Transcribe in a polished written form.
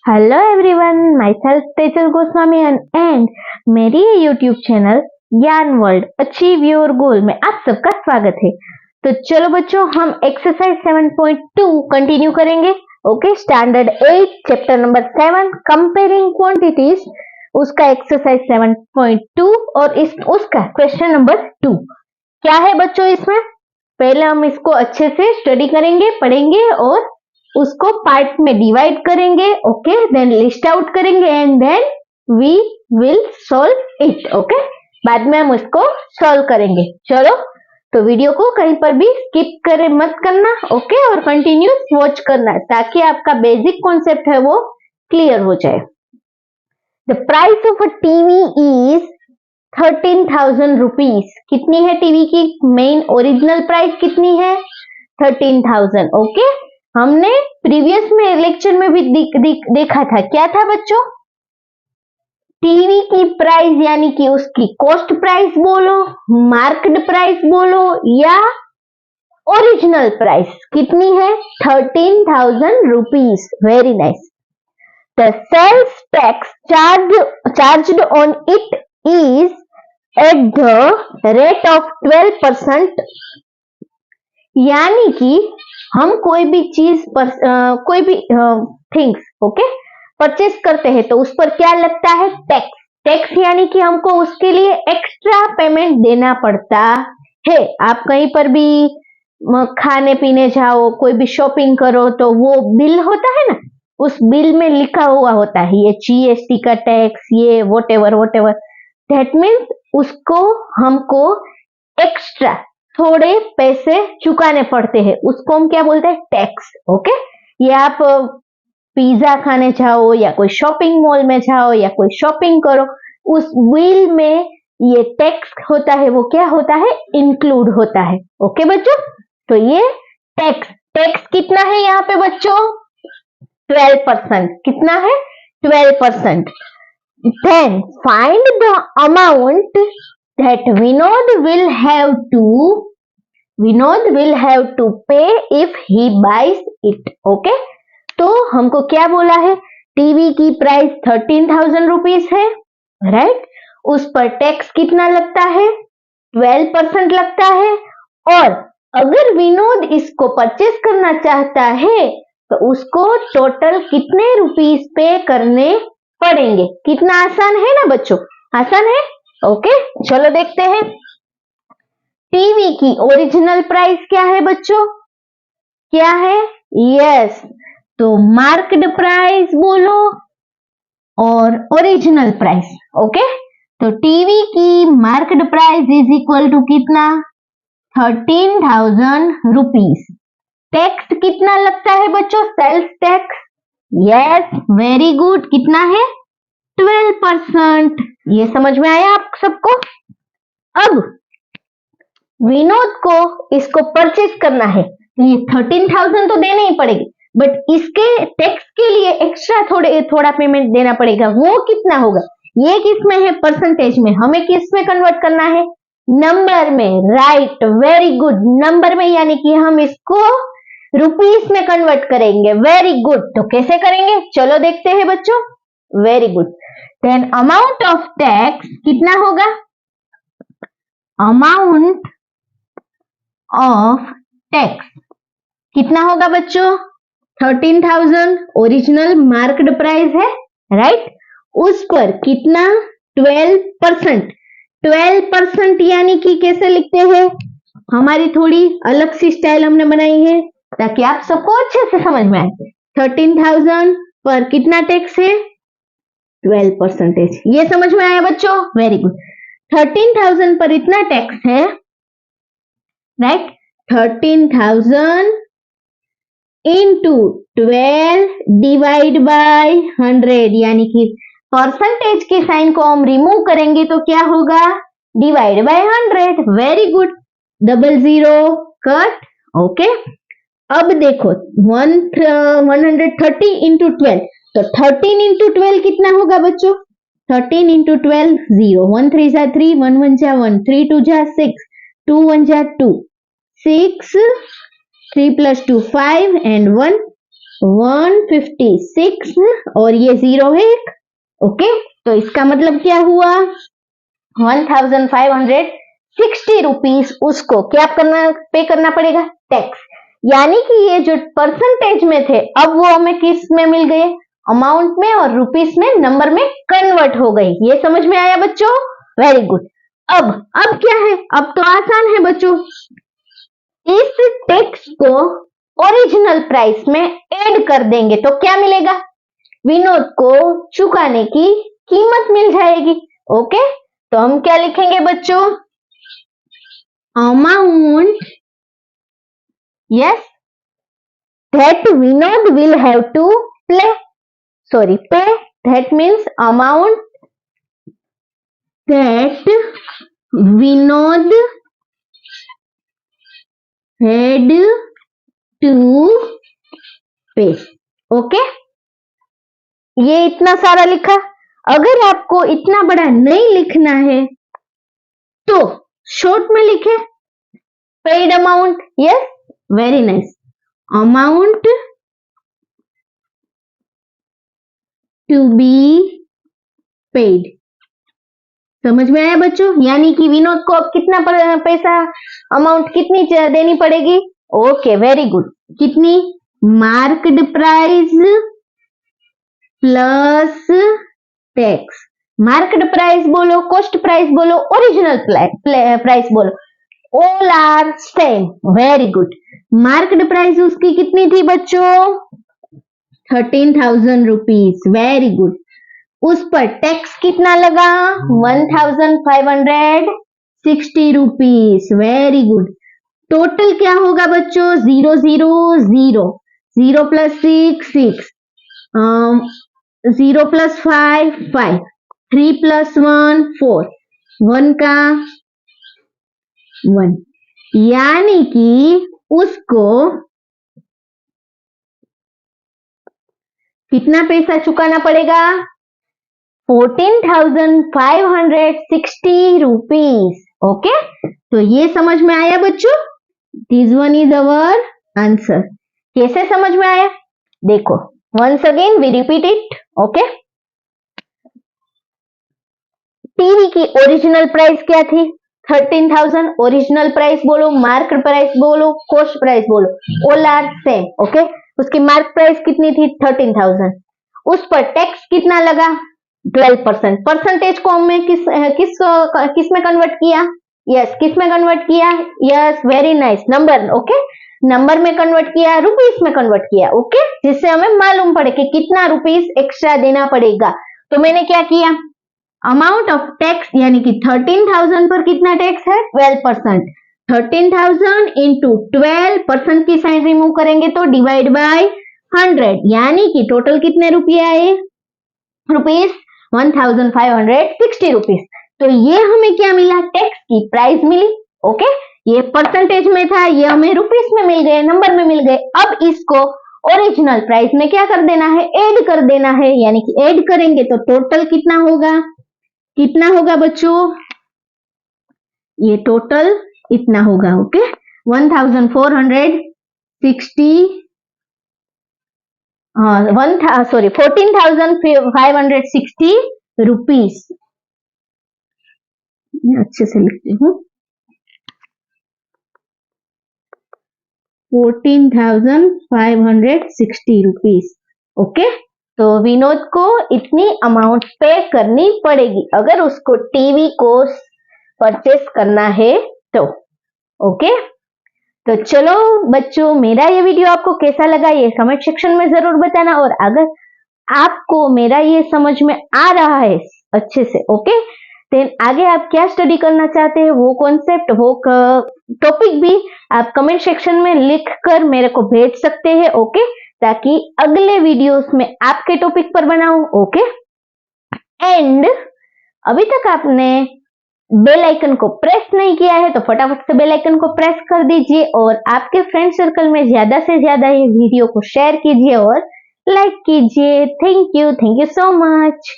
Hello everyone, my self Tejal Goswami and मेरी ये YouTube channel ज्ञान वर्ल्ड अचीव योर गोल में आप सबका स्वागत है। तो चलो बच्चों, हम एक्सरसाइज 7.2 कंटिन्यू करेंगे। Okay, standard 8 chapter number 7 comparing quantities, उसका एक्सरसाइज 7.2 और उसका क्वेश्चन नंबर 2 क्या है बच्चों। इसमें पहले हम इसको अच्छे से स्टडी करेंगे, पढ़ेंगे और उसको पार्ट में डिवाइड करेंगे। ओके, देन लिस्ट आउट करेंगे and then we will solve it. Okay, बाद में हम उसको सॉल्व करेंगे। चलो, तो वीडियो को कहीं पर भी स्किप करे मत करना। ओके, और कंटिन्यूस वॉच करना ताकि आपका बेसिक कॉन्सेप्ट है वो क्लियर हो जाए। The price of a TV is 13,000 rupees. कितनी है टीवी की मेन ओरिजिनल प्राइस? कितनी है? 13,000। ओके, हमने प्रीवियस में लेक्चर में भी देखा था। क्या था बच्चों? टीवी की प्राइस यानी कि उसकी कॉस्ट प्राइस बोलो, मार्केट प्राइस बोलो या ओरिजिनल प्राइस, कितनी है? 13,000 rupees. Very nice. The sales tax charged on it is at the rate of 12%। यानी कि हम कोई भी चीज पर कोई भी थिंग्स ओके परचेस करते हैं तो उस पर क्या लगता है? टैक्स। टैक्स यानी कि हमको उसके लिए एक्स्ट्रा पेमेंट देना पड़ता है। आप कहीं पर भी खाने पीने जाओ, कोई भी शॉपिंग करो तो वो बिल होता है ना, उस बिल में लिखा हुआ होता है ये जीएसटी का टैक्स, ये वॉटेवर दैट मीन्स उसको हमको एक्स्ट्रा थोड़े पैसे चुकाने पड़ते हैं, उसको हम क्या बोलते हैं? टैक्स। ओके, ये आप पिज्जा खाने जाओ या कोई शॉपिंग मॉल में जाओ या कोई शॉपिंग करो, उस बिल में ये टैक्स होता है, वो क्या होता है? इंक्लूड होता है। ओके बच्चों, तो ये टैक्स कितना है यहाँ पे बच्चों? 12%। कितना है? 12%। Then find the amount that Vinod will have to pay if he buys it. Okay, तो हमको क्या बोला है? टीवी की प्राइस 13,000 रुपीज है, राइट? उस पर टैक्स कितना लगता है? 12% लगता है। और अगर विनोद इसको परचेस करना चाहता है तो उसको टोटल कितने रुपीज पे करने पड़ेंगे? कितना आसान है ना बच्चों? आसान है। ओके, चलो देखते हैं। टीवी की ओरिजिनल प्राइस क्या है बच्चों? क्या है? यस, तो मार्केट प्राइस बोलो और ओरिजिनल प्राइस। ओके, तो टीवी की market price is equal to कितना? 13,000 रुपीज। टैक्स कितना लगता है बच्चों? Sales tax. Yes, very good. कितना है? 12%। ये समझ में आया आप सबको? अब विनोद को इसको परचेज करना है, ये 13,000 तो देने ही पड़ेगी, बट इसके टैक्स के लिए एक्स्ट्रा थोड़ा पेमेंट देना पड़ेगा। वो कितना होगा? ये किसमें है? परसेंटेज में। हमें किस में कन्वर्ट करना है? नंबर में। राइट, वेरी गुड, नंबर में, यानी कि हम इसको रुपीस में कन्वर्ट करेंगे। Very good. तो कैसे करेंगे? चलो देखते हैं बच्चों। Very good. Then amount of tax कितना होगा? अमाउंट ऑफ टैक्स कितना होगा बच्चों? 13,000 ओरिजिनल मार्केट प्राइस है, राइट? उस पर कितना? 12%। 12% यानी कि कैसे लिखते हैं? हमारी थोड़ी अलग सी स्टाइल हमने बनाई है ताकि आप सबको अच्छे से समझ में आए। 13,000 पर कितना टैक्स है? 12%। ये समझ में आया बच्चों? Very good. 13,000 पर इतना टैक्स है, राइट? 13,000 इंटू 12 डिवाइड बाय 100, यानी कि परसेंटेज के साइन को हम रिमूव करेंगे तो क्या होगा? Divide by 100। Very good. 00 cut. Okay, अब देखो 130 इंटू 12, तो 13 इंटू 12 कितना होगा बच्चों? 13 इंटू 12 0, 1 3 जा 3, 1 1 जा 1, 3 2 जा 6, 2 1 जा 2, 6, 3 plus 2 5 and 1 156 और ये 0 है एक। ओके, तो इसका मतलब क्या हुआ, 1560 रुपीज उसको क्या पे करना पड़ेगा, टैक्स। यानी कि ये जो परसेंटेज में थे अब वो हमें किस में मिल गए, अमाउंट में, और रुपीस में, नंबर में कन्वर्ट हो गई। ये समझ में आया बच्चों, वेरी गुड। अब क्या है, अब तो आसान है बच्चों, इस टैक्स को ओरिजिनल प्राइस में ऐड कर देंगे तो क्या मिलेगा, विनोद को चुकाने की कीमत मिल जाएगी। ओके, तो हम क्या लिखेंगे बच्चों, amount, yes, that Vinod will have to pay. That means amount that Vinod had to pay. Okay, ये इतना सारा लिखा। अगर आपको इतना बड़ा नहीं लिखना है तो शॉर्ट में लिखे paid amount. Yes, very nice, amount to be paid. समझ में आया बच्चों, यानी कि विनोद को अब कितना पैसा, अमाउंट कितनी देनी पड़ेगी। Okay, very good. कितनी, marked price plus tax. Marked price बोलो, कॉस्ट प्राइस बोलो, ओरिजिनल प्राइस बोलो, all are same. Very good. Marked price उसकी कितनी थी बच्चों, 13,000 रुपीज। Very good. उस पर टैक्स कितना लगा, 1560 रुपीज। Very good. टोटल क्या होगा बच्चों, 0 0 0, 0 प्लस 6 6, 0 प्लस 5 5, 3 प्लस 1 4, 1 का 1, यानी कि उसको कितना पैसा चुकाना पड़ेगा, 14,560 रुपीज। ओके, तो ये समझ में आया बच्चों, this one is our answer. कैसे समझ में आया, देखो, once again we repeat it. Okay, TV की ओरिजिनल प्राइस क्या थी, 13,000। ओरिजिनल प्राइस बोलो, मार्क प्राइस बोलो, कॉस्ट प्राइस बोलो, ऑल आर सेम। ओके, उसकी मार्क प्राइस कितनी थी, 13,000। उस पर टैक्स कितना लगा, 12%। परसेंटेज को हमने किस में कन्वर्ट किया, यस, किस में कन्वर्ट किया, yes, very nice, number. Okay, number में कन्वर्ट किया, रुपीस में कन्वर्ट किया। ओके, जिससे हमें मालूम पड़े कि कितना रुपीस एक्स्ट्रा देना पड़ेगा। तो मैंने क्या किया, अमाउंट ऑफ टैक्स यानी कि 13,000 पर कितना टैक्स है, 12%। 13,000 इंटू 12% की साइन रिमूव करेंगे तो डिवाइड बाय 100, यानी कि टोटल कितने रुपये आए, रुपीस 1560 रुपीस। तो ये हमें क्या मिला, टैक्स की प्राइस मिली। ओके, ये परसेंटेज में था, ये हमें रुपीस में मिल गए, नंबर में मिल गए। अब इसको ओरिजिनल प्राइस में क्या कर देना है, ऐड कर देना है, यानी कि ऐड करेंगे तो टोटल कितना होगा, कितना होगा बच्चों, ये टोटल इतना होगा। Okay, 14,560 rupees. अच्छे से लिखती हूँ, 14,560 रुपीस। ओके, तो विनोद को इतनी अमाउंट पे करनी पड़ेगी अगर उसको टीवी को परचेस करना है तो। ओके, तो चलो बच्चों, मेरा ये वीडियो आपको कैसा लगा ये कमेंट सेक्शन में जरूर बताना। और अगर आपको मेरा ये समझ में आ रहा है अच्छे से, ओके, देन आगे आप क्या स्टडी करना चाहते हैं, वो कॉन्सेप्ट, वो टॉपिक भी आप कमेंट सेक्शन में लिख कर मेरे को भेज सकते हैं। ओके, ताकि अगले वीडियोस में आपके टॉपिक पर बनाऊं। ओके, एंड अभी तक आपने बेल आइकन को प्रेस नहीं किया है तो फटाफट से बेल आइकन को प्रेस कर दीजिए और आपके फ्रेंड सर्कल में ज्यादा से ज्यादा ये वीडियो को शेयर कीजिए और लाइक कीजिए। Thank you so much.